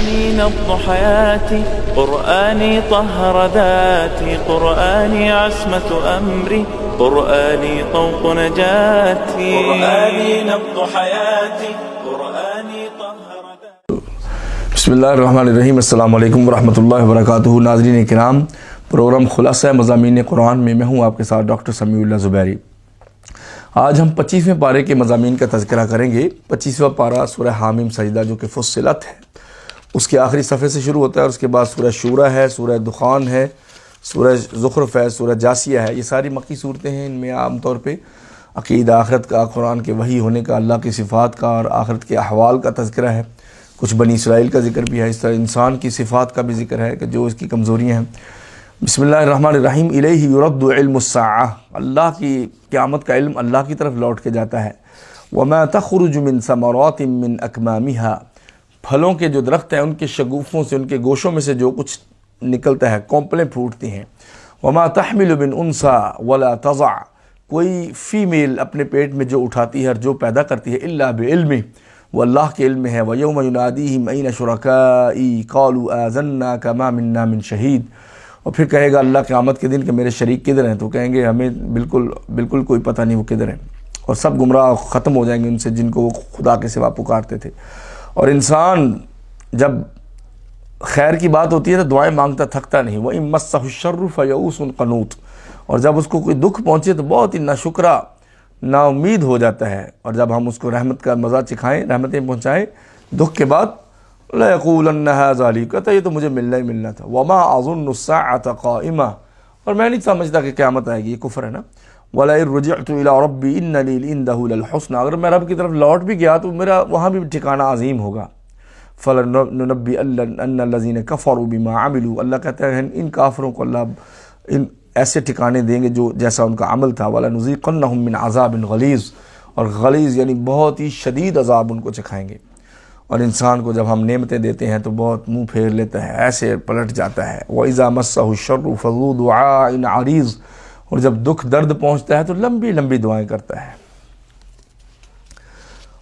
قرآني نبض حياتي، قرآني طهر ذاتي، قرآني عصمة أمري، قرآني طوق نجاتي، قرآني نبض حياتي، قرآني طهر ذاتي۔ بسم اللہ الرحمن الرحیم۔ السلام علیکم ورحمۃ اللہ وبرکاتہ۔ ناظرین کرام، پروگرام خلاصہ مضامین قرآن میں میں ہوں آپ کے ساتھ ڈاکٹر سمیع اللہ زبیری۔ آج ہم 25ویں پارے کے مضامین کا تذکرہ کریں گے۔ 25واں پارہ سورہ حامیم سجدہ جو کہ فصلت ہے، اس کے آخری صفحے سے شروع ہوتا ہے، اور اس کے بعد سورہ شورى ہے، سورہ دخان ہے، سورہ زخرف ہے، سورہ جاسیہ ہے۔ یہ ساری مکی صورتیں ہیں۔ ان میں عام طور پہ عقیدہ آخرت کا، قرآن کے وحی ہونے کا، اللہ کی صفات کا اور آخرت کے احوال کا تذکرہ ہے۔ کچھ بنی اسرائیل کا ذکر بھی ہے۔ اس طرح انسان کی صفات کا بھی ذکر ہے کہ جو اس کی کمزوریاں ہیں۔ بسم اللہ الرحمن الرحیم۔ الیہ یرد علم الساعہ، اللہ کی قیامت کا علم اللہ کی طرف لوٹ کے جاتا ہے۔ وما تخرج من ثمرات من اکمامها، پھلوں کے جو درخت ہیں ان کے شگوفوں سے، ان کے گوشوں میں سے جو کچھ نکلتا ہے، کونپلیں پھوٹتی ہیں۔ وما تحمل من انثى ولا تضع، کوئی فیمیل اپنے پیٹ میں جو اٹھاتی ہے اور جو پیدا کرتی ہے، الا بعلمہ، وہ اللہ کے علم میں ہے۔ وَيَوْمَ يُنَادِيهِمْ أَيْنَ شُرَكَائِي قَالُوا آذَنَّاكَ مَا مِنَّا مِن شَهِيدٍ، اور پھر کہے گا اللہ قیامت کے دن کہ میرے شریک کدھر ہیں، تو کہیں گے ہمیں بالکل کوئی پتہ نہیں وہ کدھر ہیں، اور سب گمراہ ختم ہو جائیں گے ان سے جن کو وہ خدا کے سوا پکارتے تھے۔ اور انسان جب خیر کی بات ہوتی ہے تو دعائیں مانگتا تھکتا نہیں۔ وَإِن مَسَّهُ الشَّرُّ فَيَئُوسٌ قَنُوطٌ، اور جب اس کو کوئی دکھ پہنچے تو بہت ہی ناشکرا، نا امید ہو جاتا ہے، اور جب ہم اس کو رحمت کا مزہ چکھائیں، رحمتیں پہنچائیں، دکھ کے بعد لَيَقُولَنَّ هَذَا لِي، کہتا ہے یہ تو مجھے ملنا ہی ملنا تھا۔ وَمَا أَظُنُّ السَّاعَةَ قَائِمَةً، اور میں نہیں سمجھتا کہ قیامت آئے گی، یہ کفر ہے نا۔ وَلَئِن رُجِعْتُ إِلَىٰ رَبِّي إِنَّ لِي عِندَهُ لَلْحُسْنَىٰ، اگر میں رب کی طرف لوٹ بھی گیا تو میرا وہاں بھی ٹھکانہ عظیم ہوگا۔ فَلَنُنَبِّئَنَّ الَّذِينَ كَفَرُوا بِمَا عَمِلُوا، اللہ کہتا ہے ان کافروں کو اللہ ایسے ٹھکانے دیں گے جو جیسا ان کا عمل تھا۔ وَلَنُذِيقَنَّهُم مِّنْ عَذَابٍ غَلِيظٍ، اور غلیظ یعنی بہت ہی شدید عذاب ان کو چکھائیں گے۔ اور انسان کو جب ہم نعمتیں دیتے ہیں تو بہت منہ پھیر لیتا ہے، ایسے پلٹ جاتا ہے۔ وَإِذَا مَسَّهُ الشَّرُّ فَذُو دُعَاءٍ عَرِيضٍ، اور جب دکھ درد پہنچتا ہے تو لمبی لمبی دعائیں کرتا ہے۔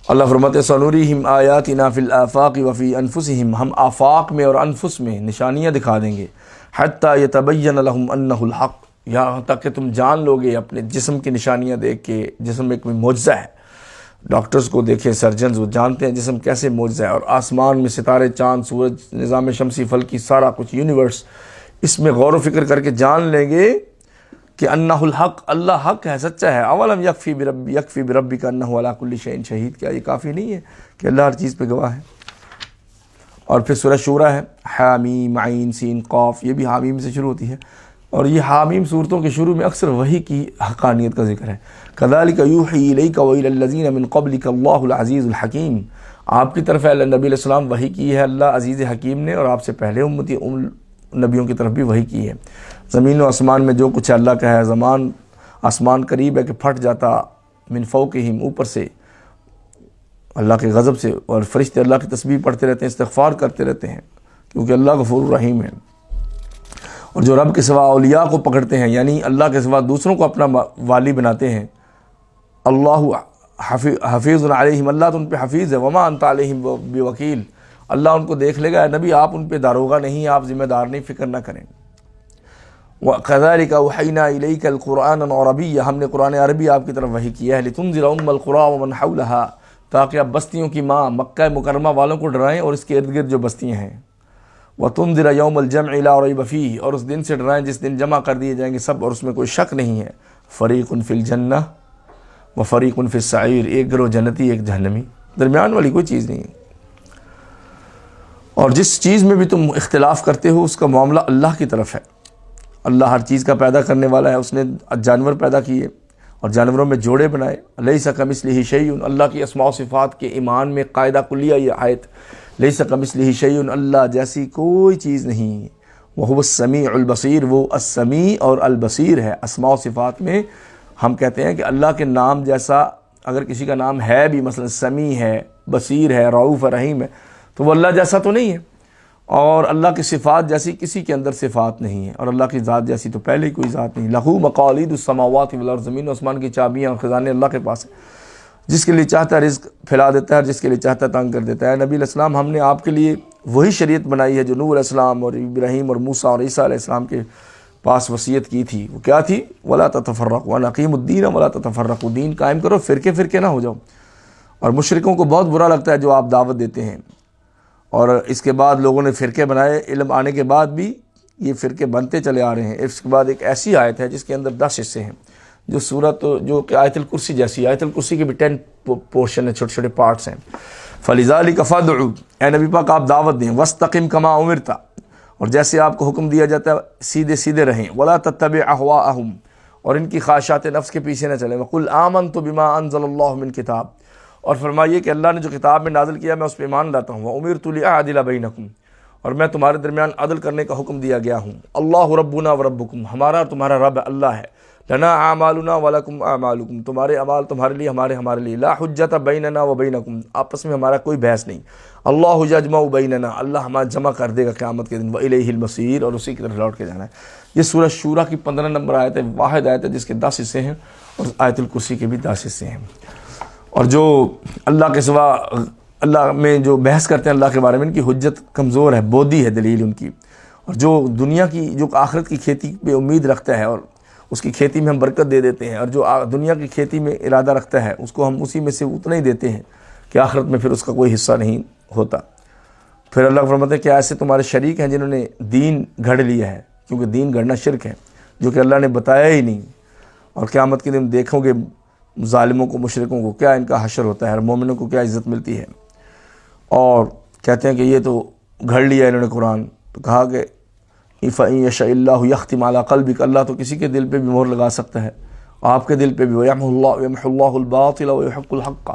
اللہ فرماتے ہیں سَنُرِيهِمْ آيَاتِنَا فِي الْآفَاقِ وَفِي أَنفُسِهِمْ، ہم آفاق میں اور انفس میں نشانیاں دکھا دیں گے۔ حَتَّى يَتَبَيَّنَ لَهُمْ أَنَّهُ الْحَقُّ، یہاں تک کہ تم جان لو گے اپنے جسم کی نشانیاں دیکھ کے، جسم ایک معجزہ ہے۔ ڈاکٹرز کو دیکھیں، سرجنز، وہ جانتے ہیں جسم کیسے معجزہ ہے، اور آسمان میں ستارے، چاند، سورج، نظام شمسی فلکی، سارا کچھ یونیورس، اس میں غور و فکر کر کے جان لیں گے کہ انہ الحق، اللہ حق ہے، سچا ہے۔ اولم یکفی بربک انہ علی کل شیء شہید، کیا یہ کافی نہیں ہے کہ اللہ ہر چیز پہ گواہ ہے؟ اور پھر سورہ شورى ہے، حامیم عین سین قاف، یہ بھی حامیم سے شروع ہوتی ہے، اور یہ حامیم صورتوں کے شروع میں اکثر وحی کی حقانیت کا ذکر ہے۔ کذالک یوحی الیک والی الذین من قبلک اللہ العزیز الحکیم، آپ کی طرف نبی علیہ السلام وحی کی ہے اللہ عزیز حکیم نے، اور آپ سے پہلے امتی نبیوں کی طرف بھی وحی کی ہے۔ زمین و آسمان میں جو کچھ ہے اللہ کا ہے۔ زمان آسمان قریب ہے کہ پھٹ جاتا، من فوقہم، اوپر سے اللہ کے غضب سے، اور فرشتے اللہ کی تسبیح پڑھتے رہتے ہیں، استغفار کرتے رہتے ہیں، کیونکہ اللہ غفور رحیم ہے۔ اور جو رب کے سوا اولیاء کو پکڑتے ہیں، یعنی اللہ کے سوا دوسروں کو اپنا والی بناتے ہیں، اللہ حفیظ علیہم، اللہ تو ان پہ حفیظ ہے۔ وما انت علیہم بوکیل، اللہ ان کو دیکھ لے گا، نبی آپ ان پہ داروغہ نہیں، آپ ذمہ دار نہیں، فکر نہ کریں۔ وَكَذَلِكَ أَوْحَيْنَا إِلَيْكَ الْقُرْآنَ عَرَبِيًّا، ہم نے قرآن عربی آپ کی طرف وحی کیا ہے۔ لِتُنذِرَ أُمَّ الْقُرَىٰ وَمَنْ حَوْلَهَا، تاکہ آپ بستیوں کی ماں مکہ مکرمہ والوں کو ڈرائیں اور اس کے ارد گرد جو بستیاں ہیں۔ وَتُنذِرَ يَوْمَ الْجَمْعِ لَا رَيْبَ فِيهِ، اور اس دن سے ڈرائیں جس دن جمع کر دیے جائیں گے سب، اور اس میں کوئی شک نہیں ہے۔ فَرِيقٌ فِي الْجَنَّةِ وَفَرِيقٌ فِي السَّعِيرِ، ایک گروہ جنتی ایک جہنمی، درمیان والی کوئی چیز نہیں ہے۔ اور جس چیز میں بھی تم اختلاف کرتے ہو اس کا معاملہ اللہ کی طرف ہے۔ اللہ ہر چیز کا پیدا کرنے والا ہے، اس نے جانور پیدا کیے اور جانوروں میں جوڑے بنائے۔ لیس کمثلہ شیء، اللہ کی اسماء و صفات کے ایمان میں قاعدہ کلیہ یہ آیت، لیس کمثلہ شیء، اللہ جیسی کوئی چیز نہیں۔ وہو السمیع البصیر، وہ السمیع اور البصیر ہے۔ اسماء و صفات میں ہم کہتے ہیں کہ اللہ کے نام جیسا اگر کسی کا نام ہے بھی، مثلا سمیع ہے، بصیر ہے، رؤوف رحیم ہے، تو وہ اللہ جیسا تو نہیں ہے، اور اللہ کی صفات جیسی کسی کے اندر صفات نہیں ہے، اور اللہ کی ذات جیسی تو پہلے ہی کوئی ذات نہیں۔ لہو مقالید السماوات والارض، زمین و آسمان کی چابیاں اور خزانے اللہ کے پاس ہیں۔ جس کے لیے چاہتا ہے رزق پھیلا دیتا ہے، جس کے لیے چاہتا ہے تنگ کر دیتا ہے۔ نبی علیہ السلام، ہم نے آپ کے لیے وہی شریعت بنائی ہے جو نوح علیہ السلام اور ابراہیم اور موسیٰ اور عیسیٰ علیہ السلام کے پاس وصیت کی تھی. وہ کیا تھی؟ وَلَا تَتَفَرَّقُوا وَأَنْ أَقِيمُوا الدِّينَ وَلَا تَتَفَرَّقُوا، دین قائم کرو، فرقے نہ ہو جاؤ. اور مشرکوں کو بہت برا لگتا ہے جو آپ دعوت دیتے ہیں، اور اس کے بعد لوگوں نے فرقے بنائے. علم آنے کے بعد بھی یہ فرقے بنتے چلے آ رہے ہیں. اس کے بعد ایک ایسی آیت ہے جس کے اندر 10 حصے ہیں، جو سورت جو کہ آیت الکرسی جیسی. آیت الکرسی کے بھی 10 پورشن ہیں، چھوٹے چھوٹے پارٹس ہیں. فَلِذَلِكَ فَادْعُ، اے نبی پاک آپ دعوت دیں. وَاسْتَقِمْ كَمَا أُمِرْتَ، اور جیسے آپ کو حکم دیا جاتا ہے سیدھے سیدھے رہیں. وَلَا تَتَّبِعْ أَهْوَاءَهُمْ، اور ان کی خواہشات نفس کے پیچھے نہ چلیں. وَقُلْ آمَنْتُ بِمَا أَنزَلَ اللَّهُ مِنْ کتاب، اور فرمائیے کہ اللہ نے جو کتاب میں نازل کیا میں اس پہ ایمان لاتا ہوں. وَأُمِرْتُ لِأَعْدِلَ بَيْنَكُمْ، اور میں تمہارے درمیان عدل کرنے کا حکم دیا گیا ہوں. اللہ ربنا وربکم، ہمارا اور تمہارا رب اللہ ہے. لنا اعمالنا ولکم اعمالکم، تمہارے اعمال تمہارے لیے، ہمارے لیے. لا حجت بیننا وبینکم، آپس میں ہمارا کوئی بحث نہیں. اللہ یجمع بیننا، اللہ ہمارا جمع کر دے گا قیامت کے دن. والیہ المصیر، اور اسی کی طرف لوٹ کے جانا ہے. یہ سورہ شورى کی 15 نمبر آیت ہے، واحد آیت ہے جس کے 10 حصے ہیں، اور آیت الکرسی کے بھی 10 حصے ہیں. اور جو اللہ کے سوا اللہ میں جو بحث کرتے ہیں اللہ کے بارے میں، ان کی حجت کمزور ہے، بودی ہے دلیل ان کی. اور جو دنیا کی، جو آخرت کی کھیتی پہ امید رکھتا ہے اور اس کی کھیتی میں ہم برکت دے دیتے ہیں، اور جو دنیا کی کھیتی میں ارادہ رکھتا ہے اس کو ہم اسی میں سے اتنا ہی دیتے ہیں کہ آخرت میں پھر اس کا کوئی حصہ نہیں ہوتا. پھر اللہ فرماتے ہیں کہ ایسے تمہارے شریک ہیں جنہوں نے دین گھڑ لیا ہے، کیونکہ دین گھڑنا شرک ہے جو کہ اللہ نے بتایا ہی نہیں. اور قیامت کے دن دیکھو گے ظالموں کو، مشرکوں کو کیا ان کا حشر ہوتا ہے، اور مومنوں کو کیا عزت ملتی ہے. اور کہتے ہیں کہ یہ تو گھڑ لیا انہوں نے قرآن. تو کہا کہ فَإِن يَشَإِ اللَّهُ يَخْتِمْ عَلَىٰ قَلْبِكَ، اللہ تو کسی کے دل پہ بھی مہر لگا سکتا ہے، آپ کے دل پہ بھی. وَيَمْحُ اللَّهُ الْبَاطِلَ وَيُحِقُّ الْحَقَّ،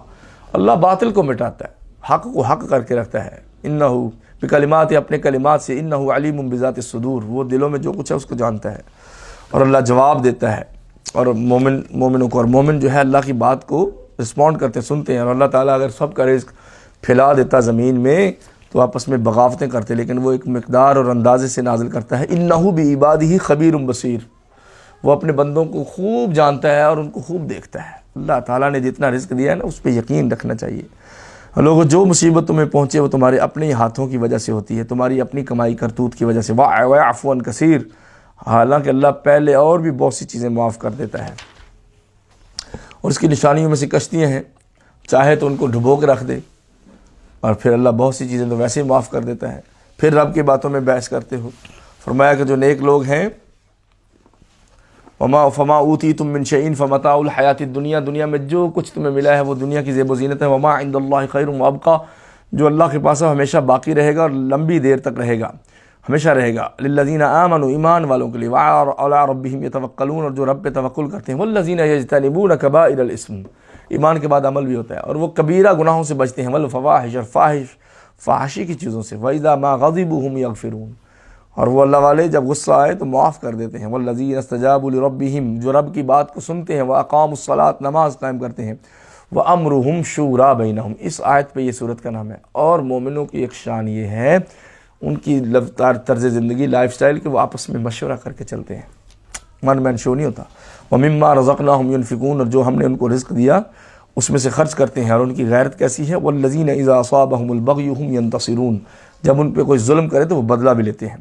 اللہ باطل کو مٹاتا ہے، حق کو حق کر کے رکھتا ہے. إِنَّهُ بِكَلِمَاتِ، اپنے کلمات سے. إِنَّهُ عَلِيمٌ بِذَاتِ الصُّدُورِ، وہ دلوں میں جو کچھ ہے اس کو جانتا ہے. اور اللہ جواب دیتا ہے، اور مومنوں کو، اور مومن جو ہے اللہ کی بات کو رسپونڈ کرتے، سنتے ہیں. اور اللہ تعالیٰ اگر سب کا رزق پھیلا دیتا زمین میں تو آپس میں بغاوتیں کرتے، لیکن وہ ایک مقدار اور اندازے سے نازل کرتا ہے. إِنَّهُ بِعِبَادِهِ خَبِيرٌ بَصِيرٌ، وہ اپنے بندوں کو خوب جانتا ہے اور ان کو خوب دیکھتا ہے. اللہ تعالیٰ نے جتنا رزق دیا ہے نا اس پہ یقین رکھنا چاہیے. لوگوں جو مصیبت تمہیں پہنچے وہ تمہارے اپنے ہاتھوں کی وجہ سے ہوتی ہے، تمہاری اپنی کمائی کرتوت کی وجہ سے. وَيَعْفُو عَنْ كَثِيرٌ، حالانکہ اللہ پہلے اور بھی بہت سی چیزیں معاف کر دیتا ہے. اور اس کی نشانیوں میں سے کشتیاں ہیں، چاہے تو ان کو ڈبو کے رکھ دے، اور پھر اللہ بہت سی چیزیں تو ویسے ہی معاف کر دیتا ہے. پھر رب کی باتوں میں بحث کرتے ہو. فرمایا کہ جو نیک لوگ ہیں، فما اوتیتم من شیء فمتاع الحیات الدنیا، دنیا میں جو کچھ تمہیں ملا ہے وہ دنیا کی زیب و زینت ہے. وما عند اللہ خیر وابقی، جو اللہ کے پاس ہے ہمیشہ باقی رہے گا اور لمبی دیر تک رہے گا، ہمیشہ رہے گا. للذین آمنوا، ایمان والوں کے لیے. وعلی ربہم یتوکلون، اور جو رب پہ توکل کرتے ہیں. والذین یجتنبون کبائر الاسم، ایمان کے بعد عمل بھی ہوتا ہے، اور وہ کبیرہ گناہوں سے بچتے ہیں. والفواحش، اور فحاشی کی چیزوں سے. وَإِذَا مَا غَضِبُوا هُمْ يَغْفِرُونَ، اور وہ اللہ والے جب غصہ آئے تو معاف کر دیتے ہیں. والذین استجابوا لربہم، جو رب کی بات کو سنتے ہیں. وَأَقَامُوا الصَّلَاةَ، نماز قائم کرتے ہیں. وَأَمْرُهُمْ شُورَىٰ بَيْنَهُمْ، اس آیت پہ یہ صورت کا نام ہے. اور مومنوں کی ایک شان یہ ہے، ان کی طرز زندگی، لائف سٹائل، کہ وہ آپس میں مشورہ کر کے چلتے ہیں، من مین شو نہیں ہوتا. وَمِمَّا رَزَقْنَاهُمْ يُنْفِقُونَ، اور جو ہم نے ان کو رزق دیا اس میں سے خرچ کرتے ہیں. اور ان کی غیرت کیسی ہے. وَالَّذِينَ إِذَا أَصَابَهُمُ الْبَغْيُ هُمْ يَنْتَصِرُونَ، جب ان پہ کوئی ظلم کرے تو وہ بدلہ بھی لیتے ہیں.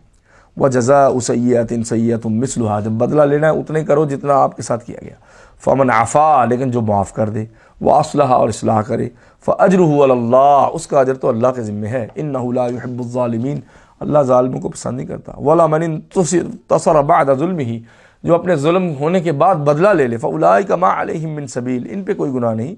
وَجَزَاءُ سَيِّئَةٍ سَيِّئَةٌ مِثْلُهَا، جب بدلہ لینا ہے اتنے کرو جتنا آپ کے ساتھ کیا گیا. فَمَنْ عَفَا، لیکن جو معاف کر دے. وَأَصْلَحَ، اور اصلاح کرے. فَأَجْرُهُ عَلَى اللَّهِ، اس کا اجر تو اللہ کے ذمہ ہے. إِنَّهُ لَا يُحِبُّ الظَّالِمِينَ، اللہ ظالموں کو پسند نہیں کرتا. وَلَا مَنِ انتصر بَعْدَ ظُلْمِهِ، جو اپنے ظلم ہونے کے بعد بدلہ لے لے. فَأُولَٰئِكَ مَا عَلَيْهِم مِّن سَبِيلٍ، ان پہ کوئی گناہ نہیں.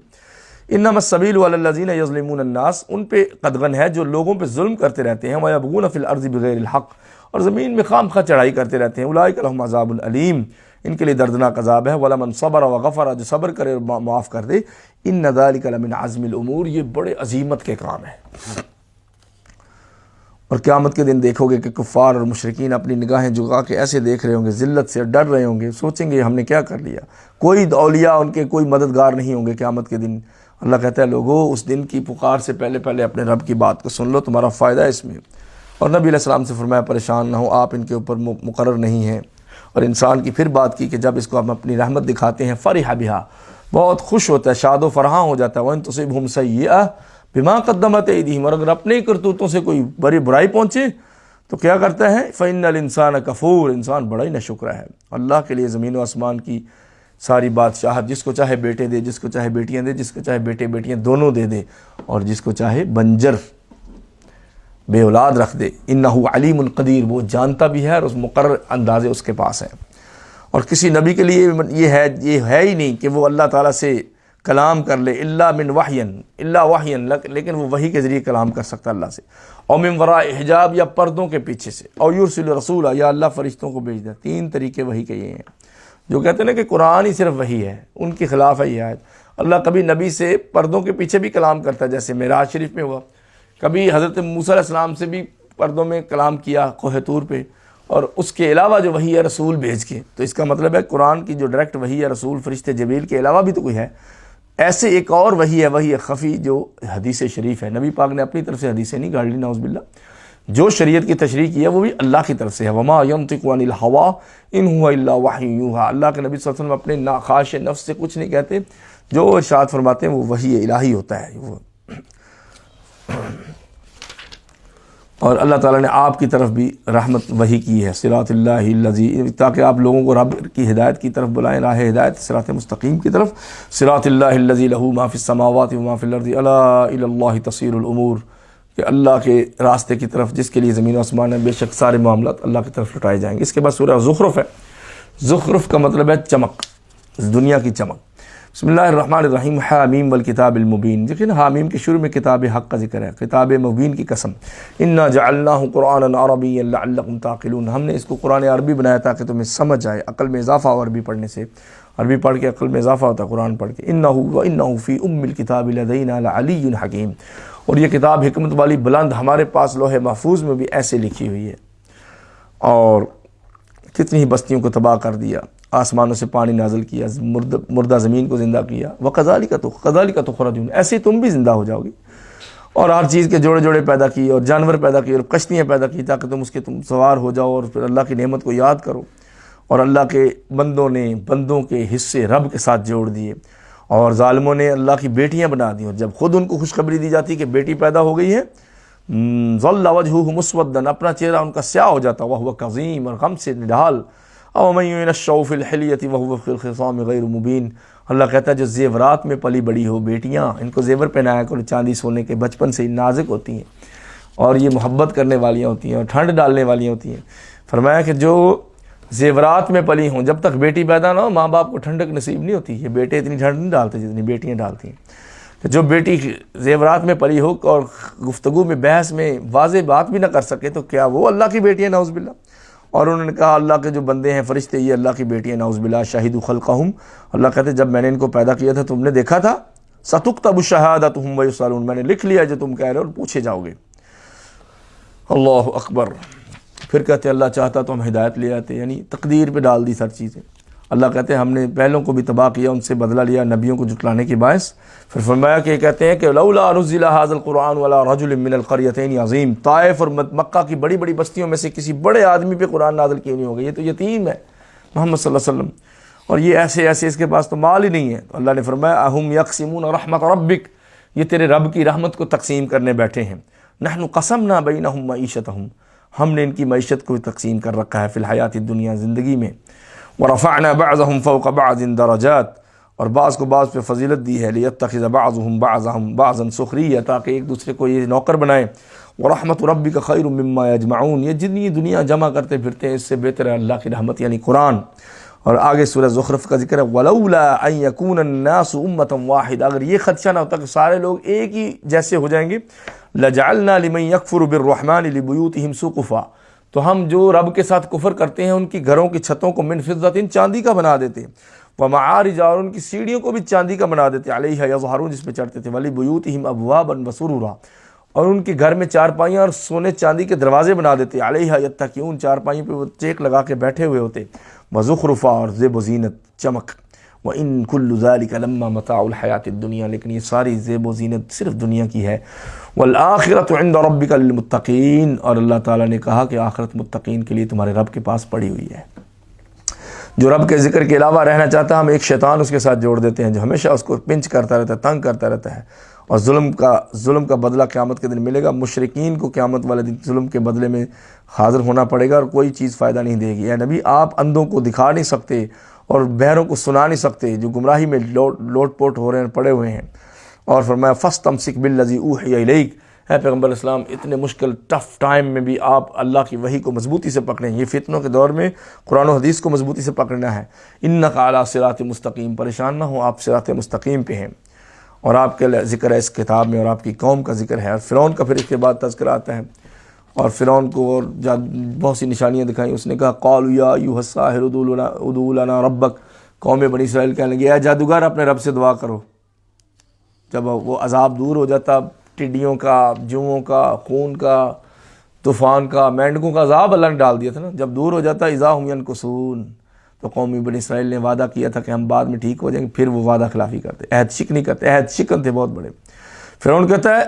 انما السبیل علی الذین یظلمون الناس، ان پہ قدغن ہے جو لوگوں پہ ظلم کرتے رہتے ہیں. ویبغون فی الارض بغیر الحق، اور زمین میں خام خواہ چڑھائی کرتے رہتے ہیں. اولئک لهم عذاب الیم، ان کے لیے دردناک عذاب ہے. ولمن صبر وغفر، جو صبر کرے اور معاف کر دے. ان ذلک لمن عزم الامور، یہ بڑے عظیمت کے کام ہے. اور قیامت کے دن دیکھو گے کہ کفار اور مشرکین اپنی نگاہیں جھکا کے ایسے دیکھ رہے ہوں گے، ذلت سے ڈر رہے ہوں گے، سوچیں گے ہم نے کیا کر لیا. کوئی اولیاء ان کے کوئی مددگار نہیں ہوں گے قیامت کے دن. اللہ کہتا ہے لوگوں اس دن کی پکار سے پہلے اپنے رب کی بات کو سن لو، تمہارا فائدہ ہے اس میں. اور نبی علیہ السلام سے فرمایا پریشان نہ ہو، آپ ان کے اوپر مقرر نہیں ہیں. اور انسان کی پھر بات کی کہ جب اس کو ہم اپنی رحمت دکھاتے ہیں، فرح بہا، بہت خوش ہوتا ہے، شاد و فرحاں ہو جاتا ہے. وَإِن تُصِبْهُمْ سَيِّئَةٌ، بما قدمت ایدیہم، اور اگر اپنے کرتوتوں سے کوئی بڑی برائی پہنچے تو کیا کرتا ہے؟ فإن الانسان کفور، انسان بڑا ہی ناشکرا ہے۔ اللہ کے لیے زمین و آسمان کی ساری بادشاہت، جس کو چاہے بیٹے دے، جس کو چاہے بیٹیاں دے، جس کو چاہے بیٹے بیٹیاں دونوں دے دے، اور جس کو چاہے بنجر بے اولاد رکھ دے۔ انہ علیم قدیر، وہ جانتا بھی ہے اور اس مقرر اندازے اس کے پاس ہیں۔ اور کسی نبی کے لیے یہ ہے ہی نہیں کہ وہ اللہ تعالیٰ سے کلام کر لے، الا من وحین، لیکن وہ وحی کے ذریعے کلام کر سکتا اللہ سے، او من وراء حجاب، یا پردوں کے پیچھے سے، او یرسل رسولا، یا اللہ فرشتوں کو بھیج دے۔ 3 طریقے وحی کے یہ ہیں۔ جو کہتے ہیں نا کہ قرآن ہی صرف وحی ہے، ان کے خلاف ہے یہ آیت۔ اللہ کبھی نبی سے پردوں کے پیچھے بھی کلام کرتا ہے، جیسے معراج شریف میں ہوا، کبھی حضرت موسیٰ علیہ السلام سے بھی پردوں میں کلام کیا کوہ طور پہ، اور اس کے علاوہ جو وحی ہے رسول بھیج کے۔ تو اس کا مطلب ہے قرآن کی جو ڈائریکٹ وحی ہے رسول فرشتے جبریل کے علاوہ بھی تو کوئی ہے۔ ایسے ایک اور وحی ہے، وحی خفی، جو حدیث شریف ہے۔ نبی پاک نے اپنی طرف سے حدیثیں نہیں گاڑ لی، نعوذ باللہ۔ جو شریعت کی تشریح کی ہے وہ بھی اللہ کی طرف سے ہے۔ وما ينطق عن الهوى ان هو الا وحی یوحى، اللہ کے نبی صلی اللہ علیہ وسلم اپنے خواہش نفس سے کچھ نہیں کہتے، جو ارشاد فرماتے ہیں وہ وحی الہی ہوتا ہے۔ اور اللہ تعالیٰ نے آپ کی طرف بھی رحمت وحی کی ہے، صراط اللہ الذی، تاکہ آپ لوگوں کو رب کی ہدایت کی طرف بلائیں، راہ ہدایت صراط مستقیم کی طرف۔ صراط اللہ الذی لہ ما فی السماوات و ما فی الارض الا الی اللہ تصیر الامور، کہ اللہ کے راستے کی طرف جس کے لیے زمین و آسمان ہے، بے شک سارے معاملات اللہ کی طرف لٹائے جائیں گے۔ اس کے بعد سورہ زخرف ہے۔ زخرف کا مطلب ہے چمک، دنیا کی چمک۔ بسم اللہ الرحمن الرحیم، حامیم والکتاب المبین۔ لیکن حامیم کے شروع میں کتاب حق کا ذکر ہے، کتاب مبین کی قسم۔ انا جعلناہ قرآنا عربیا لعلکم تعقلون، ہم نے اس کو قرآن عربی بنایا تاکہ تمہیں سمجھ آئے، عقل میں اضافہ ہو عربی پڑھنے سے، عربی پڑھ کے عقل میں اضافہ ہوتا ہے قرآن پڑھ کے۔ انہ فی ام الکتاب لدینا لعلی حکیم، اور یہ کتاب حکمت والی بلند ہمارے پاس لوح محفوظ میں بھی ایسے لکھی ہوئی ہے۔ اور کتنی ہی بستیوں کو تباہ کر دیا، آسمانوں سے پانی نازل کیا، مردہ زمین کو زندہ کیا، وَكَذَلِكَ تُخْرَجُونَ، ایسے تم بھی زندہ ہو جاؤ گے۔ اور ہر چیز کے جوڑے جوڑے پیدا کیے، اور جانور پیدا کیے، اور کشتیاں پیدا کی تاکہ تم اس کے سوار ہو جاؤ، اور پھر اللہ کی نعمت کو یاد کرو۔ اور اللہ کے بندوں نے بندوں کے حصے رب کے ساتھ جوڑ دیے، اور ظالموں نے اللہ کی بیٹیاں بنا دی، اور جب خود ان کو خوشخبری دی جاتی کہ بیٹی پیدا ہو گئی ہے، ظل وجهه مسودا، اپنا چہرہ ان کا سیاہ ہو جاتا، وهو کظیم، اور غم سے نڈھال۔ او من ينشأ في الحلیة وهو في الخصام غیر مبین، اللہ کہتا ہے جو زیورات میں پلی بڑی ہو بیٹیاں، ان کو زیور پہنایا کرو، چاندی سونے کے، بچپن سے ہی نازک ہوتی ہیں، اور یہ محبت کرنے والیاں ہوتی ہیں، اور ٹھنڈ ڈالنے والیاں ہوتی ہیں۔ فرمایا کہ جو زیورات میں پلی ہوں، جب تک بیٹی پیدا نہ ہو ماں باپ کو ٹھنڈک نصیب نہیں ہوتی۔ یہ بیٹے اتنی ٹھنڈ نہیں ڈالتے جتنی بیٹیاں ڈالتی ہیں۔ جو بیٹی زیورات میں پلی ہو اور گفتگو میں بحث میں واضح بات بھی نہ کر سکے تو کیا وہ اللہ کی بیٹی ہے؟ نعوذ باللہ۔ اور انہوں نے کہا اللہ کے جو بندے ہیں فرشتے یہ اللہ کی بیٹی ہیں، نعوذ باللہ۔ شاہدوا خلقہم، اللہ کہتے جب میں نے ان کو پیدا کیا تھا تم نے دیکھا تھا، ستکتب شہادتہم ویسألون، میں نے لکھ لیا جو تم کہہ رہے ہو اور پوچھے جاؤ گے۔ اللہ اکبر۔ پھر کہتے اللہ چاہتا تو ہم ہدایت لے آتے، یعنی تقدیر پہ ڈال دی سر چیزیں۔ اللہ کہتے ہیں ہم نے پہلوں کو بھی تباہ کیا، ان سے بدلہ لیا نبیوں کو جھٹلانے کے باعث۔ پھر فرمایا کہ کہتے ہیں کہ لولا نزل هذا القرآن ولا رجل من القريتين عظیم، طائف اور مکہ کی بڑی بڑی بستیوں میں سے کسی بڑے آدمی پہ قرآن نازل کیوں نہیں ہوگا؟ یہ تو یتیم ہے محمد صلی اللہ علیہ وسلم، اور یہ ایسے اس کے پاس تو مال ہی نہیں ہے۔ تو اللہ نے فرمایا اہم یقسمون رحمت ربک، یہ تیرے رب کی رحمت کو تقسیم کرنے بیٹھے ہیں۔ نحن قسمنا بینہم معیشتہم، ہم نے ان کی معیشت کو تقسیم کر رکھا ہے فی الحیات الدنیا، زندگی میں۔ ورفعنا بعضهم فوق بعض درجات، اور بعض کو بعض پہ فضیلت دی ہے، لیتخذ بعضهم بعضا سخریہ، تاکہ ایک دوسرے کو یہ نوکر بنائے۔ ورحمت ربک خیر مما یجمعون، یہ جتنی دنیا جمع کرتے پھرتے ہیں اس سے بہتر ہے اللہ کی رحمت یعنی قرآن۔ اور آگے سورہ زخرف کا ذکر ہے ولولا ان یکون الناس امۃ واحدہ، اگر یہ خدشہ نہ ہوتا کہ سارے لوگ ایک ہی جیسے ہو جائیں گے، لجعلنا لمن یکفر بالرحمن لبیوتہم سقفا، تو ہم جو رب کے ساتھ کفر کرتے ہیں ان کی گھروں کی چھتوں کو من فضۃ، چاندی کا بنا دیتے، ومعارج، اور ان کی سیڑھیوں کو بھی چاندی کا بنا دیتے، علیہا یظہرون، جس پہ چڑھتے تھے، ولیبیوتہم ابوابا وسرورا، اور ان کے گھر میں چارپائیاں اور سونے چاندی کے دروازے بنا دیتے، علیہا یتکئون، چارپائیوں پہ وہ چیک لگا کے بیٹھے ہوئے ہوتے، وزخرفا، اور زیب و زینت چمک، وَإِن كُلُّ ذَلِكَ لَمَّا مَتَاعُ الْحَيَاةِ الدُّنْيَا، لیکن یہ ساری زیب و زینت صرف دنیا کی ہے۔ وَالْآخِرَةُ عِنْدَ رَبِّكَ لِلْمُتَّقِينَ، اور اللہ تعالیٰ نے کہا کہ آخرت متقین کے لیے تمہارے رب کے پاس پڑی ہوئی ہے۔ جو رب کے ذکر کے علاوہ رہنا چاہتا ہے، ہم ایک شیطان اس کے ساتھ جوڑ دیتے ہیں جو ہمیشہ اس کو پنچ کرتا رہتا ہے، تنگ کرتا رہتا ہے، اور ظلم کا بدلہ قیامت کے دن ملے گا. مشرکین کو قیامت والے دن ظلم کے بدلے میں حاضر ہونا پڑے گا اور کوئی چیز فائدہ نہیں دے گی. اے نبی آپ اندھوں کو دکھا نہیں سکتے اور بہروں کو سنا نہیں سکتے جو گمراہی میں لوٹ پوٹ ہو رہے ہیں پڑے ہوئے ہیں. اور فرمایا فاستمسک بالذی اوحی الیک. اے پیغمبر اسلام اتنے مشکل ٹف ٹائم میں بھی آپ اللہ کی وحی کو مضبوطی سے پکڑیں. یہ فتنوں کے دور میں قرآن و حدیث کو مضبوطی سے پکڑنا ہے. انک علی صراط مستقیم. پریشان نہ ہو آپ صراط مستقیم پہ ہیں. اور آپ کے ذکر ہے اس کتاب میں اور آپ کی قوم کا ذکر ہے. اور فرعون کا پھر اس کے بعد تذکرہ آتا ہے. اور فرعون کو اور بہت سی نشانیاں دکھائیں. اس نے کہا قالوا یا ایھا الساحر ادع لنا ربک. قوم بنی اسرائیل کہنے لگے اے جادوگر اپنے رب سے دعا کرو. جب وہ عذاب دور ہو جاتا، ٹڈیوں کا، جوؤں کا، خون کا، طوفان کا، مینڈکوں کا عذاب اللہ نے ڈال دیا تھا نا، جب دور ہو جاتا اذا هم ينكثون، تو قوم بنی اسرائیل نے وعدہ کیا تھا کہ ہم بعد میں ٹھیک ہو جائیں گے، پھر وہ وعدہ خلافی کرتے، عہد شک نہیں کرتے، عہد شکن تھے بہت بڑے. فرعون کہتا ہے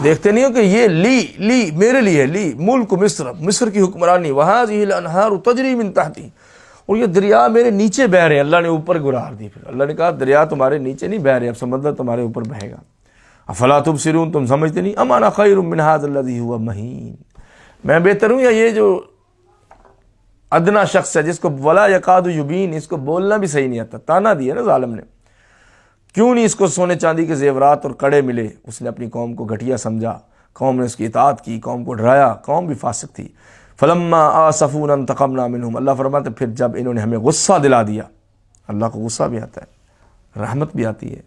دیکھتے نہیں ہو کہ یہ لی میرے لیے ہے، لی ملک مصر کی حکمرانی، وهذه الانہار تجری من تحتی، اور یہ دریا میرے نیچے بہہ رہے ہیں. اللہ نے اوپر گرار دی. پھر اللہ نے کہا دریا تمہارے نیچے نہیں بہہ رہے، اب سمندر تمہارے اوپر بہے گا. افلا تبصرون، تم سمجھتے نہیں. ام انا خیر من هذا الذی هو مہین، میں بہتر ہوں یا یہ جو ادنا شخص ہے جس کو ولا یکاد یبین، اس کو بولنا بھی صحیح نہیں آتا. تانا دیا نا ظالم نے. کیوں نہیں اس کو سونے چاندی کے زیورات اور کڑے ملے؟ اس نے اپنی قوم کو گھٹیا سمجھا، قوم نے اس کی اطاعت کی، قوم کو ڈرایا، قوم بھی فاسق تھی. فلما آسفونا انتقمنا منہم، اللہ فرماتے پھر جب انہوں نے ہمیں غصہ دلا دیا. اللہ کو غصہ بھی آتا ہے، رحمت بھی آتی ہے،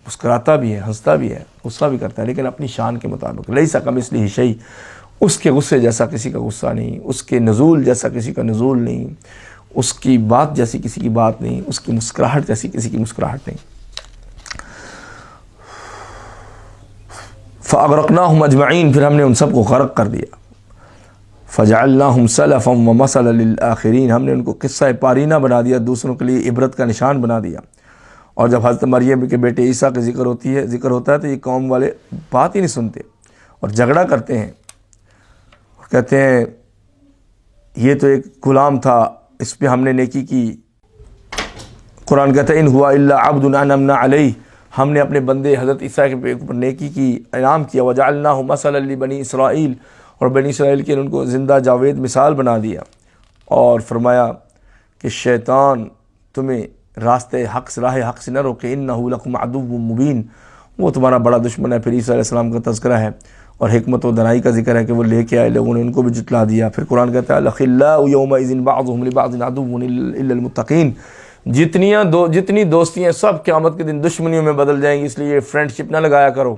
مسکراتا بھی ہے، ہنستا بھی ہے، غصہ بھی کرتا ہے، لیکن اپنی شان کے مطابق. لیس کمثلہ شیء، اس کے غصے جیسا کسی کا غصہ نہیں، اس کے نزول جیسا کسی کا نزول نہیں، اس کی بات جیسی کسی کی بات نہیں، اس کی مسکراہٹ جیسی کسی کی مسکراہٹ نہیں. فاغرقناہم اجمعین، پھر ہم نے ان سب کو غرق کر دیا. فجعلناہم سلفا ومثلا للآخرین، ہم نے ان کو قصہ پارینہ بنا دیا، دوسروں کے لیے عبرت کا نشان بنا دیا. اور جب حضرت مریم کے بیٹے عیسیٰ کا ذکر ہوتا ہے تو یہ قوم والے بات ہی نہیں سنتے اور جھگڑا کرتے ہیں، اور کہتے ہیں یہ تو ایک غلام تھا، اس پہ ہم نے نیکی کی. قرآن کہتا ہے ان ہوا الا عبد انعمنا علیہ، ہم نے اپنے بندے حضرت عیسیٰ کے اوپر نیکی کی، انعام کیا. وجعلناہ مثلا لبنی اسرائیل، اور بنی اسرائیل کے ان کو زندہ جاوید مثال بنا دیا. اور فرمایا کہ شیطان تمہیں راہ حق سے نہ روکے. انہ لکم عدو مبین، وہ تمہارا بڑا دشمن ہے. پھر عیسیٰ علیہ السلام کا تذکرہ ہے اور حکمت و دنائی کا ذکر ہے کہ وہ لے کے آئے، لوگوں نے ان کو بھی جٹلا دیا. پھر قرآن کہتا ہے الاخلاء یومئذ بعضهم لبعض عدو الا المتقین، جتنی دوستیاں سب قیامت کے دن دشمنیوں میں بدل جائیں گی. اس لیے فرینڈ شپ نہ لگایا کرو.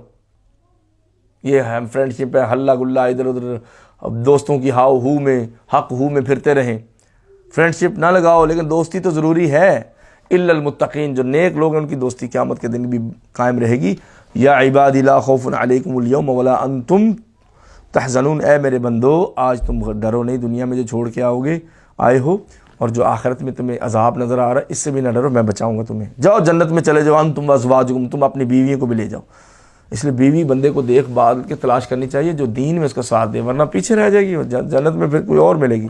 یہ ہم فرینڈ شپ ہے ہلا گلا، ادھر ادھر دوستوں کی ہاؤ ہو میں حق ہو میں پھرتے رہیں. فرینڈ شپ نہ لگاؤ، لیکن دوستی تو ضروری ہے. الا المتقین، جو نیک لوگ ہیں ان کی دوستی قیامت کے دن بھی قائم رہے گی. یا عبادی لا خوف علیکم اليوم ولا انتم تحزنون، اے میرے بندو آج تم ڈرو نہیں دنیا میں جو چھوڑ کے آئے ہو، اور جو آخرت میں تمہیں عذاب نظر آ رہا ہے اس سے بھی نہ ڈرو، میں بچاؤں گا تمہیں. جاؤ جنت میں چلے جاؤ. انتم وازواجکم، تم اپنی بیویوں کو بھی لے جاؤ. اس لیے بیوی بندے کو دیکھ بھال کے تلاش کرنی چاہیے جو دین میں اس کا ساتھ دے، ورنہ پیچھے رہ جائے گی. جنت میں پھر کوئی اور ملے گی.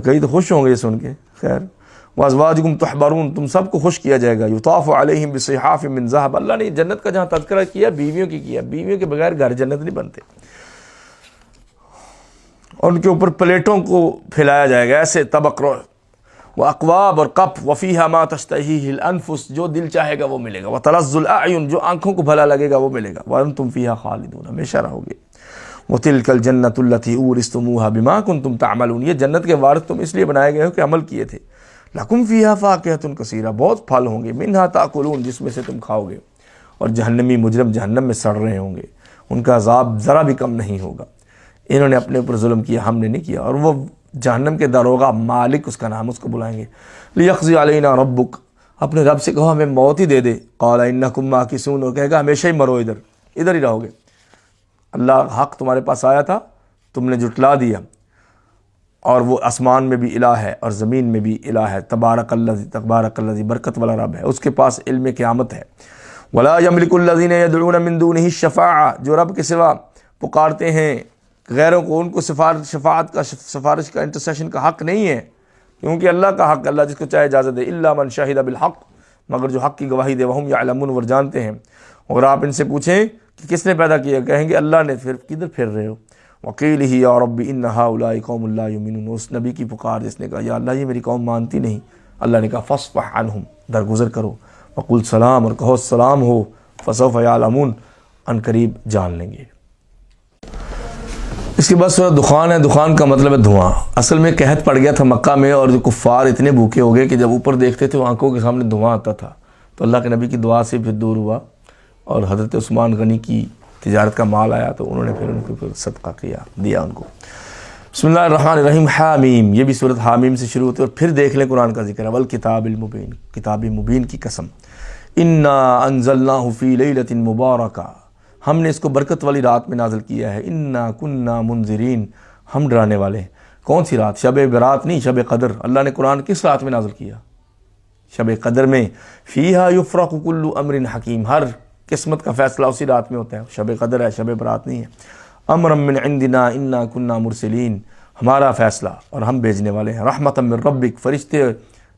کئی تو خوش ہوں گے یہ سن کے. خیر وازواجکم تحبرون، تم سب کو خوش کیا جائے گا. یطاف علیہم بصحاف من ذهب، اللہ نے جنت کا جہاں تذکرہ کیا بیویوں کی کیا، بیویوں کے بغیر گھر جنت نہیں بنتے. اور ان کے اوپر پلیٹوں کو پھیلایا جائے گا ایسے طبق واقواب اور کپ. وفیہا ما تشتہیہ الانفس، جو دل چاہے گا وہ ملے گا. وتلذ الاعین، جو آنکھوں کو بھلا لگے گا وہ ملے گا. وانتم فیہا خالدون، ہمیشہ رہو گے. وتلک الجنۃ التی اورثتموها بما کنتم تعملون، یہ جنت کے وارث تم اس لیے بنائے گئے ہو کہ عمل کیے تھے. لکم فیہا فاکہۃ کثیرہ، بہت پھل ہوں گے. منہا تاکلون، جس میں سے تم کھاؤ گے. اور جہنمی مجرم جہنم میں سڑ رہے ہوں گے، ان کا عذاب ذرا بھی کم نہیں ہوگا. انہوں نے اپنے اوپر ظلم کیا، ہم نے نہیں کیا. اور وہ جہنم کے داروغہ مالک اس کا نام، اس کو بلائیں گے. لیقضی علینا ربک، اپنے رب سے کہو ہمیں موت ہی دے دے. قال انکم ماکثون، وہ کہے گا ہمیشہ ہی مرو، ادھر ہی رہو گے. اللہ حق تمہارے پاس آیا تھا، تم نے جھٹلا دیا. اور وہ آسمان میں بھی الہ ہے اور زمین میں بھی الہ ہے. تبارک الذی، برکت والا رب ہے، اس کے پاس علم قیامت ہے. ولا یملک الذین یدعون من دونہ الشفاعہ، جو رب کے سوا پکارتے ہیں غیروں کو، ان کو شفاعت کا، سفارش کا، انٹرسیشن کا حق نہیں ہے، کیونکہ اللہ کا حق اللہ جس کو چاہے اجازت دے. الا من شہد بالحق، مگر جو حق کی گواہی دے. وہم یعلمون، وہ جانتے ہیں. اور آپ ان سے پوچھیں کہ کس نے پیدا کیا، کہیں گے اللہ نے، پھر کدھر پھر رہے ہو؟ وقیلہ یا رب ان ہؤلاء قوم لا یؤمنون، اس نبی کی پکار جس نے کہا یا اللہ یہ میری قوم مانتی نہیں، اللہ نے کہا فاصفح عنہم، درگزر کرو، وقل سلام، اور کہو سلام ہو، فسوف یعلمون، ان قریب جان لیں گے۔ اس کے بعد سورہ دخان ہے۔ دخان کا مطلب ہے دھواں۔ اصل میں قحط پڑ گیا تھا مکہ میں، اور جو کفار اتنے بھوکے ہو گئے کہ جب اوپر دیکھتے تھے وہ آنکھوں کے سامنے دھواں آتا تھا، تو اللہ کے نبی کی دعا سے پھر دور ہوا، اور حضرت عثمان غنی کی تجارت کا مال آیا تو انہوں نے پھر ان کو پھر صدقہ دیا ان کو۔ بسم اللہ الرحمن الرحیم۔ حامیم، یہ بھی صورت حامیم سے شروع ہوتی ہے، اور پھر دیکھ لیں قرآن کا ذکر ہے، والکتاب المبین، کتاب مبین کی قسم، انا انزلناہ فی لیلۃ مبارکہ، ہم نے اس کو برکت والی رات میں نازل کیا ہے، انا کننا منذرین، ہم ڈرانے والے ہیں۔ کون سی رات؟ شب برات نہیں، شب قدر۔ اللہ نے قرآن کس رات میں نازل کیا؟ شب قدر میں۔ فیہا یفرق کل امر حکیم، ہر قسمت کا فیصلہ اسی رات میں ہوتا ہے، شب قدر ہے، شب برات نہیں ہے۔ امرا من عندنا انا کننا مرسلین، ہمارا فیصلہ اور ہم بھیجنے والے ہیں۔ رحمتا من ربک، فرشتے،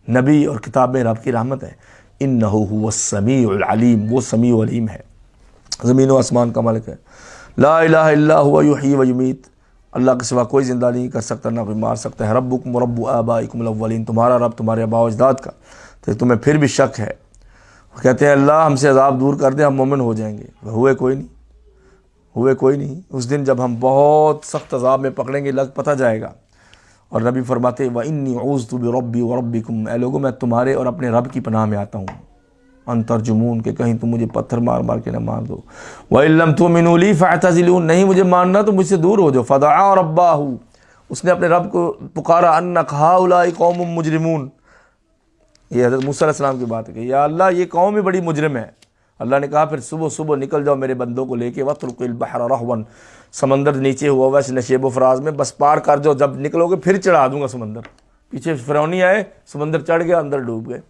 نبی اور کتاب میں رب کی رحمت ہے۔ انہ هو السمیع العلیم، وہ سمیع و علیم ہے، زمین و آسمان کا مالک ہے۔ لا الہ الا هو یحیی و یمیت، اللہ کے سوا کوئی زندہ نہیں کر سکتا، نہ کوئی مار سکتا ہے۔ ربکم رب آبائکم الاولین، تمہارا رب تمہارے آباء و اجداد کا، تو تمہیں پھر بھی شک ہے۔ وہ کہتے ہیں اللہ ہم سے عذاب دور کر دے، ہم مومن ہو جائیں گے۔ ہوئے کوئی نہیں۔ اس دن جب ہم بہت سخت عذاب میں پکڑیں گے، لگ پتہ جائے گا۔ اور نبی فرماتے وَإِنِّي عُوذْتُ بِرَبِّي وَرَبِّكُمْ، اے لوگوں میں تمہارے اور اپنے رب کی پناہ میں آتا ہوں، ان ترجمون، کہ کہیں تم مجھے پتھر مار مار کے نہ مار دو۔ وَإِن لَّمْ تُؤْمِنُوا لِي فَاعْتَزِلُونِ، نہیں مجھے ماننا تو مجھ سے دور ہو جاؤ۔ فَدَعَا رَبَّهُ، اس نے اپنے رب کو پکارا، أَنَّكَ هَٰؤُلَاءِ قَوْمٌ مُجْرِمُونَ، یہ حضرت موسیٰ علیہ السلام کی بات ہے کہ یا اللہ یہ قوم ہی بڑی مجرم ہے۔ اللہ نے کہا پھر صبح نکل جاؤ میرے بندوں کو لے کے، وَاتْرُكِ الْبَحْرَ رَهْوًا، سمندر نیچے ہوا ویسے نشیب و فراز میں، بس پار کر جاؤ، جب نکلو گے پھر چڑھا دوں گا سمندر۔ پیچھے فرعونی آئے، سمندر چڑھ گیا، اندر ڈوب گئے۔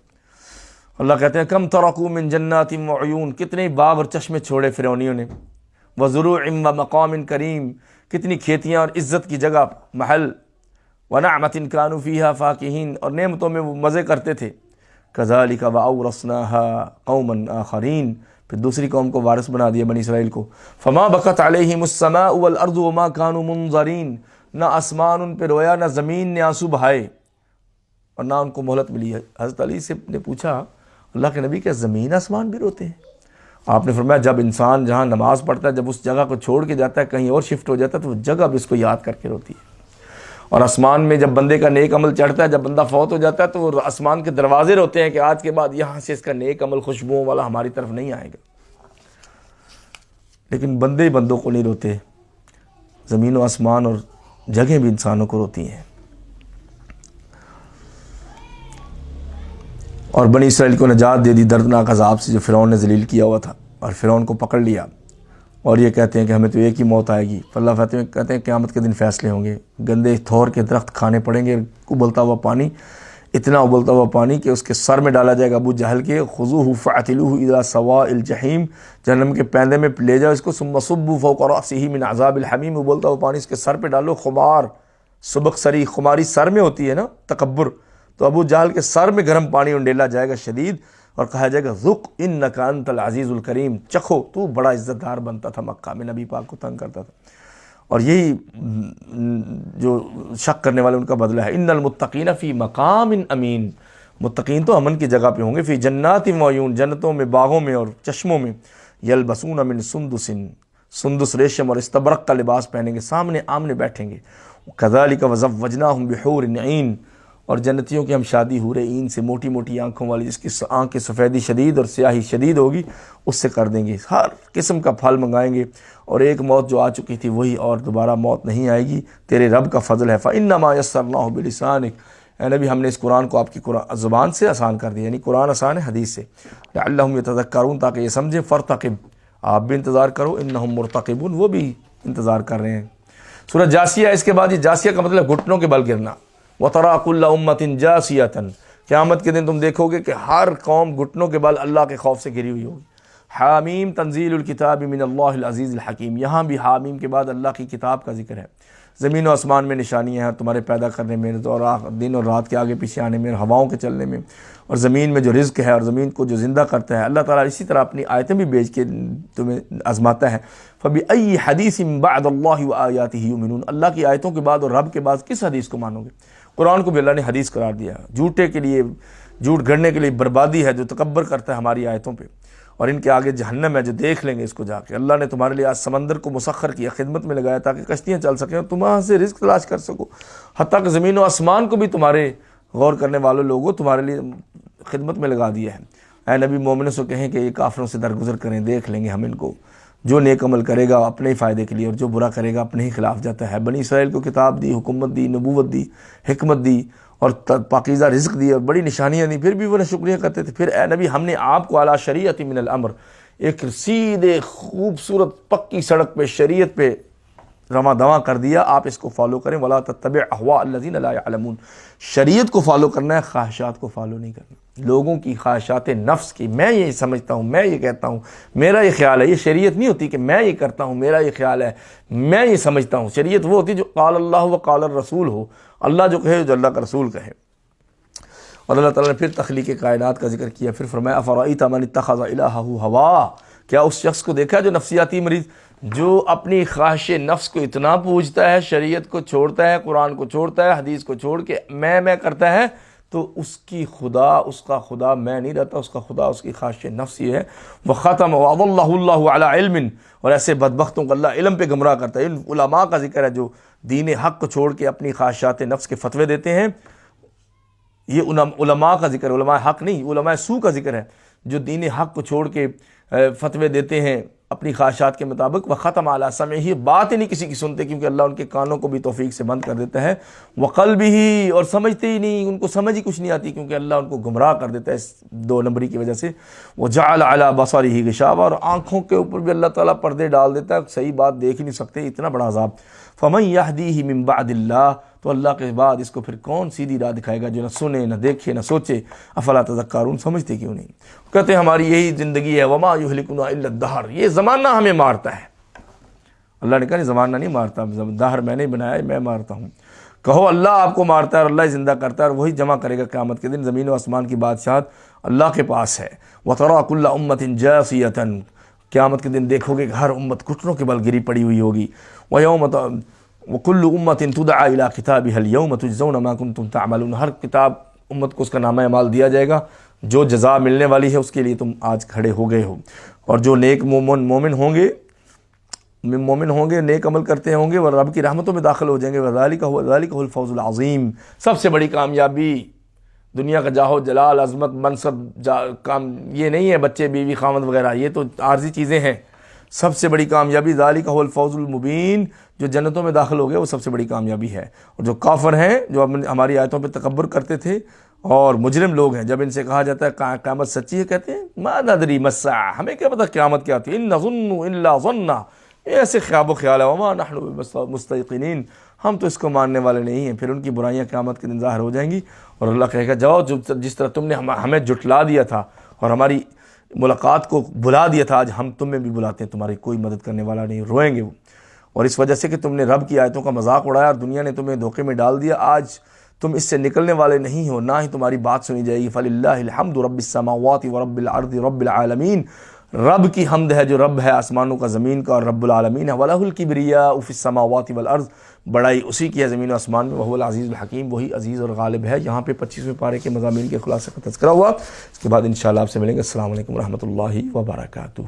اللہ کہتے ہیں کم ترکوا من جنات وعیون، کتنے باغ اور چشمے چھوڑے فرعونیوں نے، وزروع ومقام کریم، کتنی کھیتیاں اور عزت کی جگہ محل، ونعمت کانوا فیہا فاکہین، اور نعمتوں میں وہ مزے کرتے تھے۔ کذالک واورثناها قوما آخرین، پھر دوسری قوم کو وارث بنا دیا بنی اسرائیل کو۔ فما بکت علیہم السماء والارض وما كانوا منظرین، نہ آسمان ان پہ رویا، نہ زمین نے آنسو بہائے، اور نہ ان کو مہلت ملی ہے۔ حضرت علی سے نے پوچھا اللہ کے نبی، کیا زمین آسمان بھی روتے ہیں؟ آپ نے فرمایا جب انسان جہاں نماز پڑھتا ہے، جب اس جگہ کو چھوڑ کے جاتا ہے، کہیں اور شفٹ ہو جاتا ہے، تو وہ جگہ بھی اس کو یاد کر کے روتی ہے۔ اور آسمان میں جب بندے کا نیک عمل چڑھتا ہے، جب بندہ فوت ہو جاتا ہے، تو وہ آسمان کے دروازے روتے ہیں کہ آج کے بعد یہاں سے اس کا نیک عمل خوشبوؤں والا ہماری طرف نہیں آئے گا۔ لیکن بندے بندوں کو نہیں روتے، زمین و آسمان اور جگہیں بھی انسانوں کو روتی ہیں۔ اور بنی اسرائیل کو نجات دے دی دردناک عذاب سے جو فرعون نے ذلیل کیا ہوا تھا، اور فرعون کو پکڑ لیا، اور یہ کہتے ہیں کہ ہمیں تو ایک ہی موت آئے گی۔ اللہ کہتے ہیں قیامت کے دن فیصلے ہوں گے، گندے تھور کے درخت کھانے پڑیں گے، ابلتا ہوا پانی، اتنا ابلتا ہوا پانی کہ اس کے سر میں ڈالا جائے گا ابو جہل کے، خذوہ فاعتلوہ الی سواء الجحیم، جہنم کے پیندے میں لے جاؤ اس کو، ثم صبوا فوق رأسہ من عذاب الحمیم، ابلتا ہوا پانی اس کے سر پہ ڈالو، خمار، سبق سری، خماری سر میں ہوتی ہے نا، تکبر، تو ابو جہل کے سر میں گرم پانی انڈیلا جائے گا شدید، اور کہا جائے گا ذق انک انت العزیز الکریم، چکھو تو بڑا عزت دار بنتا تھا، مکہ میں نبی پاک کو تنگ کرتا تھا۔ اور یہی جو شک کرنے والے ان کا بدلہ ہے۔ ان المتقین فی مقام امین، متقین تو امن کی جگہ پہ ہوں گے، فی جنات وعیون، جنتوں میں، باغوں میں اور چشموں میں، یلبسون من سندس، سندس ریشم اور استبرق کا لباس پہنیں گے، سامنے آمنے بیٹھیں گے۔ کذالک وزوجناہم بحور عین، اور جنتیوں کی ہم شادی حور عین سے، موٹی موٹی آنکھوں والی، جس کی آنکھ کی سفیدی شدید اور سیاہی شدید ہوگی، اس سے کر دیں گے، ہر قسم کا پھل منگائیں گے، اور ایک موت جو آ چکی تھی وہی اور دوبارہ موت نہیں آئے گی، تیرے رب کا فضل ہے۔ فإنما یسرناہ بلسانک، اے نبی ہم نے اس قرآن کو آپ کی زبان سے آسان کر دیا، یعنی قرآن آسان ہے حدیث سے، لعلہم یتذکرون، تاکہ یہ سمجھیں، فرتقب، آپ بھی انتظار کرو، انہم مرتقبون، وہ بھی انتظار کر رہے ہیں۔ سورہ جاسیہ، اس کے بعد یہ جاسیہ کا مطلب گھٹنوں کے بل گرنا، وَتَرَىٰ كُلَّ أُمَّةٍ جَاثِيَةً، قیامت کے دن تم دیکھو گے کہ ہر قوم گھٹنوں کے بل اللہ کے خوف سے گری ہوئی ہوگی۔ حامیم تنزیل الکتاب من اللہ العزیز الحکیم، یہاں بھی حامیم کے بعد اللہ کی کتاب کا ذکر ہے، زمین و آسمان میں نشانیاں ہیں تمہارے پیدا کرنے میں اور دن اور رات کے آگے پیچھے آنے میں، ہواؤں کے چلنے میں، اور زمین میں جو رزق ہے اور زمین کو جو زندہ کرتا ہے۔ اللہ تعالیٰ اسی طرح اپنی آیتیں بھی بھیج کے تمہیں آزماتا ہے۔ فَبِأَيِّ حَدِيثٍ بَعْدَ اللَّهِ وَآيَاتِهِ يُؤْمِنُونَ، اللہ کی آیتوں کے بعد اور رب کے بعد کس حدیث کو مانو گے؟ قرآن کو بھی اللہ نے حدیث قرار دیا، جھوٹے کے لیے، جھوٹ گھڑنے کے لیے بربادی ہے جو تکبر کرتا ہے ہماری آیتوں پہ، اور ان کے آگے جہنم ہے جو دیکھ لیں گے اس کو جا کے۔ اللہ نے تمہارے لیے آج سمندر کو مسخر کیا، خدمت میں لگایا تاکہ کشتیاں چل سکیں اور تم وہاں سے رزق تلاش کر سکو، حتیٰ کہ زمین و آسمان کو بھی تمہارے غور کرنے والوں لوگوں تمہارے لیے خدمت میں لگا دیا ہے۔ اے نبی، مومنوں سے کہیں کہ یہ کافروں سے درگزر کریں، دیکھ لیں گے ہم ان کو، جو نیک عمل کرے گا اپنے ہی فائدے کے لیے اور جو برا کرے گا اپنے ہی خلاف جاتا ہے۔ بنی اسرائیل کو کتاب دی، حکومت دی، نبوت دی، حکمت دی اور پاکیزہ رزق دی اور بڑی نشانیاں دی، پھر بھی وہ شکریہ کرتے تھے۔ پھر اے نبی، ہم نے آپ کو اعلیٰ شریعت من الامر، ایک سیدھے خوبصورت پکی سڑک پہ، شریعت پہ رواں دواں کر دیا، آپ اس کو فالو کریں۔ ولا تتبع اهواء الذین لا يعلمون، شریعت کو فالو کرنا ہے، خواہشات کو فالو نہیں کرنا، لوگوں کی خواہشات نفس کی، میں یہ سمجھتا ہوں، میں یہ کہتا ہوں، میرا یہ خیال ہے۔ یہ شریعت نہیں ہوتی کہ میں یہ کرتا ہوں، میرا یہ خیال ہے، میں یہ سمجھتا ہوں۔ شریعت وہ ہوتی جو قال اللہ و قال الرسول ہو، اللہ جو کہے، جو اللہ کا رسول کہے۔ اور اللہ تعالیٰ نے پھر تخلیق کائنات کا ذکر کیا، پھر فرمایا افرأیت من اتخذ الہہ ہوا، کیا اس شخص کو دیکھا جو نفسیاتی مریض، جو اپنی خواہش نفس کو اتنا پوجتا ہے، شریعت کو چھوڑتا ہے، قرآن کو چھوڑتا ہے، حدیث کو چھوڑ کے میں کرتا ہے، تو اس کی خدا، اس کا خدا میں نہیں رہتا، اس کا خدا اس کی خواہش نفس ہی ہے۔ وختم وَأَضَلَّهُ اللَّهُ عَلَى عِلْمٍ، اور ایسے بدبختوں کو اللہ علم پہ گمراہ کرتا ہے۔ ان علماء کا ذکر ہے جو دین حق کو چھوڑ کے اپنی خواہشات نفس کے فتوے دیتے ہیں، یہ علماء کا ذکر ہے، علماء حق نہیں، علماء سو کا ذکر ہے، جو دین حق کو چھوڑ کے فتوے دیتے ہیں اپنی خواہشات کے مطابق۔ وختم علی سمعہ، بات ہی نہیں کسی کی سنتے کیونکہ اللہ ان کے کانوں کو بھی توفیق سے بند کر دیتا ہے۔ وقلبہ، اور سمجھتے ہی نہیں، ان کو سمجھ ہی کچھ نہیں آتی کیونکہ اللہ ان کو گمراہ کر دیتا ہے اس 2 نمبری کی وجہ سے۔ وجعل علی بصرہ غشاوہ، اور آنکھوں کے اوپر بھی اللہ تعالیٰ پردے ڈال دیتا ہے، صحیح بات دیکھ ہی نہیں سکتے، اتنا بڑا عذاب۔ فمن یہدیہ من بعد اللہ، تو اللہ کے بعد اس کو پھر کون سیدھی راہ دکھائے گا جو نہ سنے، نہ دیکھے، نہ سوچے۔ افلا تذکرون، سمجھتے کیوں نہیں؟ کہتے ہیں ہماری یہی زندگی ہے، وما یہلکنا الا الدہر، یہ زمانہ ہمیں مارتا ہے۔ اللہ نے کہا نہیں، زمانہ نہیں مارتا، دہر میں نے بنایا ہے، میں مارتا ہوں۔ کہو اللہ آپ کو مارتا ہے اور اللہ ہی زندہ کرتا ہے، اور وہی جمع کرے گا قیامت کے دن۔ زمین و آسمان کی بادشاہت اللہ کے پاس ہے۔ وترى كل امة جاثیة، قیامت کے دن دیکھو گے کہ ہر امت گھٹنوں کے بل گری پڑی ہوئی ہوگی۔ وَكُلُّ أُمَّةٍ تُدْعَىٰ إِلَىٰ كِتَابِهَا الْيَوْمَ تُجْزَوْنَ مَا كُنتُمْ تَعْمَلُونَ، ہر کتاب امت کو اس کا نامہ اعمال دیا جائے گا، جو جزا ملنے والی ہے اس کے لیے تم آج کھڑے ہو گئے ہو۔ اور جو نیک مومن ہوں گے، نیک عمل کرتے ہوں گے، وہ رب کی رحمتوں میں داخل ہو جائیں گے۔ وَذَلِكَ هُوَ الْفَوْزُ الْعَظِيمُ، سب سے بڑی کامیابی دنیا کا جاہو جلال، عظمت، منصب، کام یہ نہیں ہے بچے بیوی خامد وغیرہ، یہ تو عارضی چیزیں ہیں۔ سب سے بڑی کامیابی ذالک هو الفوز المبین، جو جنتوں میں داخل ہو گئے وہ سب سے بڑی کامیابی ہے۔ اور جو کافر ہیں، جو ہماری آیتوں پہ تکبر کرتے تھے اور مجرم لوگ ہیں، جب ان سے کہا جاتا ہے قیامت سچی ہے، کہتے ہیں ما ندری ما الساعہ، ہمیں کیا پتہ قیامت کیا ہوتی ہے، ان نظن الا ظنا، ایسے خواب و خیال ہے، وما نحن بمستيقنين، ہم تو اس کو ماننے والے نہیں ہیں۔ پھر ان کی برائیاں قیامت کے دن ظاہر ہو جائیں گی اور اللہ کہے گا جاؤ، جس طرح تم نے ہمیں جھٹلا دیا تھا اور ہماری ملاقات کو بلا دیا تھا، آج ہم تمہیں بھی بلاتے ہیں، تمہاری کوئی مدد کرنے والا نہیں، روئیں گے وہ۔ اور اس وجہ سے کہ تم نے رب کی آیتوں کا مذاق اڑایا اور دنیا نے تمہیں دھوکے میں ڈال دیا، آج تم اس سے نکلنے والے نہیں ہو، نہ ہی تمہاری بات سنی جائے گی۔ فَلِلَّهِ الْحَمْدُ رَبِّ السَّمَاوَاتِ وَرَبِّ الْأَرْضِ رَبِّ الْعَالَمِينَ، رب کی حمد ہے جو رب ہے آسمانوں کا، زمین کا، اور رب العالمین ہے۔ وَلَهُ الْكِبْرِيَاءُ فِي السَّمَاوَاتِ وَالْأَرْضِ، بڑائی اسی کی ہے زمین و آسمان میں، وَهُوَ الْعَزِيزُ الْحَكِيمُ، وہی عزیز اور غالب ہے۔ یہاں پہ 25ویں پارے کے مضامین کے خلاصے کا تذکرہ ہوا، اس کے بعد انشاءاللہ آپ سے ملیں گے۔ السلام علیکم ورحمۃ اللہ وبرکاتہ۔